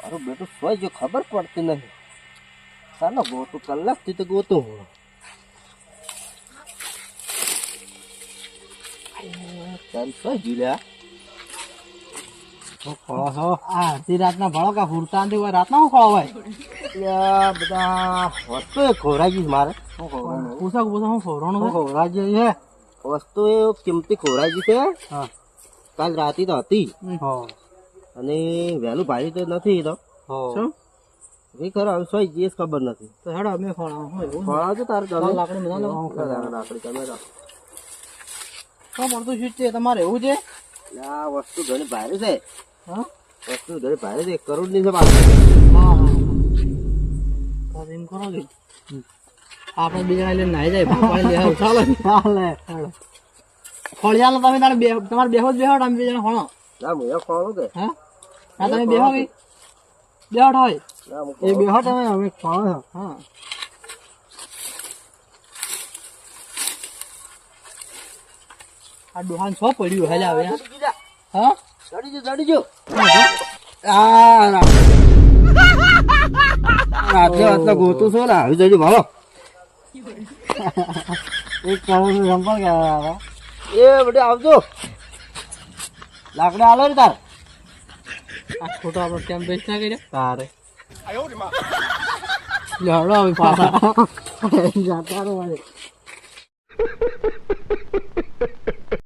મારું બેટું સોય જો ખબર પડતી નહીં. ચાલો ગોતું કલાકથી તો ગોતું હું. ચાલ સોય જીલ્યા અડધી રાતના ભણો કા ફૂરતા હોય રાતના હું ખવાય બધા વસ્તુ એ ખોરાઈ ગઈ મારે. શું ખવડાવવાનું? પૂછા પૂછા હું ખવડાવવાનું શું ખવડાવી છે? વસ્તુ એ કિંમતી ખોરાઈ ગઈ છે. હા કાલ રાતે તો હતી હા અને વહેલું ભાઈ તો નથી તો શું એ ખરો હવે સોય જીએસ ખબર નથી. તો હેડો અમે ખવડાવું ખવડાવજો તારે ગમે લાકડી બધા લાકડી તમે રાખો. શું પડતું શું છે તમારે એવું છે આ વસ્તુ ઘણી ભારે છે. હા વસ્તુ ઘણી ભારે છે. 1 કરોડ ની છે પાછી. હા હા એમ કરો કે આપણે બીજા લઈને નાઈ જાય પાણી લે ચાલો ચાલે ખોળિયાનો તમે તારે તમારે બેહો જ બેહો તમે બીજા ખોણો ના હું એ ખોળું કે હા હા તમે બેહો કે બેહો હોય ના હું એ બેહો તમે અમે ખોણો હા આ ડોહાન છો પડ્યું હેલા હવે હા ચડી જો રાત્રે વાતના ગોતું છો ને આવી જજો ભાલો. એક કરોડ સંપર્ક એ બધે આવજો લાકડા આલો ને તાર. આ ખોટો આપણે કેમ બેસ્ટ ના કર્યા તારે લડો હવે પાછા જાતા રહો